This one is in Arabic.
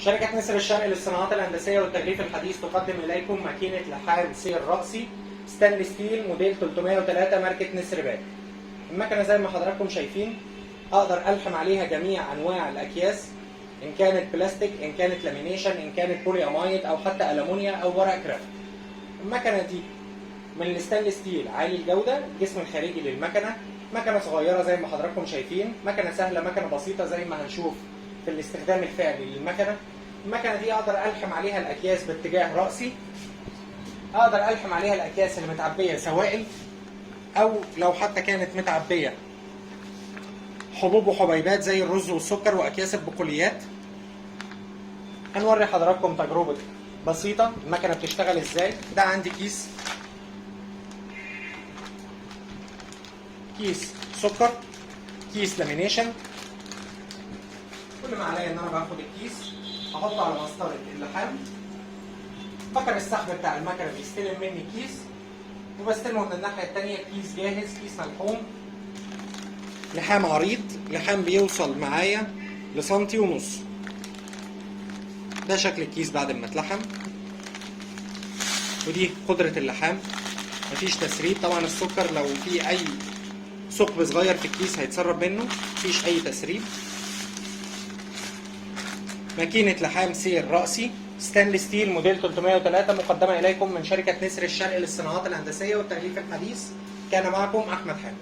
شركة نسر الشرق للصناعات الهندسية والتغليف الحديث تقدم إليكم ماكينة لحام سير رأسي ستانلس ستيل موديل 303 ماركة نسر باك. المكنة زي ما حضراتكم شايفين أقدر ألحم عليها جميع أنواع الأكياس، إن كانت بلاستيك، إن كانت لامينيشن، إن كانت بولي أمايد أو حتى ألمونيا أو ورق كرافت. المكنة دي من الستانلس ستيل عالي الجودة، الجسم الخارجي للمكنة، مكنة صغيرة زي ما حضراتكم شايفين، مكنة سهلة، مكنة بسيطة زي ما هنشوف في الاستخدام الفعلي للمكنة. المكنة دي أقدر ألحم عليها الأكياس باتجاه رأسي، أقدر ألحم عليها الأكياس اللي متعبية سوائل، أو لو حتى كانت متعبية حبوب وحبيبات زي الرز والسكر وأكياس البقوليات. هنوري حضراتكم تجربة بسيطة المكنة بتشتغل إزاي. ده عندي كيس سكر، كيس لامينيشن. كل ما عليا ان انا باخد الكيس احطه على مسطره اللحام، مكن السحب بتاع المكنه بيستلم مني كيس وبستلمه من الناحيه الثانيه كيس جاهز، كيس ملحوم، لحام عريض، لحام بيوصل معايا لسنتي ونص. ده شكل الكيس بعد ما اتلحم، ودي قدره اللحام، مفيش تسريب. طبعا السكر لو في اي ثقب صغير في الكيس هيتسرب منه، مفيش اي تسريب. ماكينة لحام سير رأسي ستانلس ستيل موديل 303 مقدمة إليكم من شركة نسر الشرق للصناعات الهندسية والتغليف الحديث. كان معكم أحمد حامد.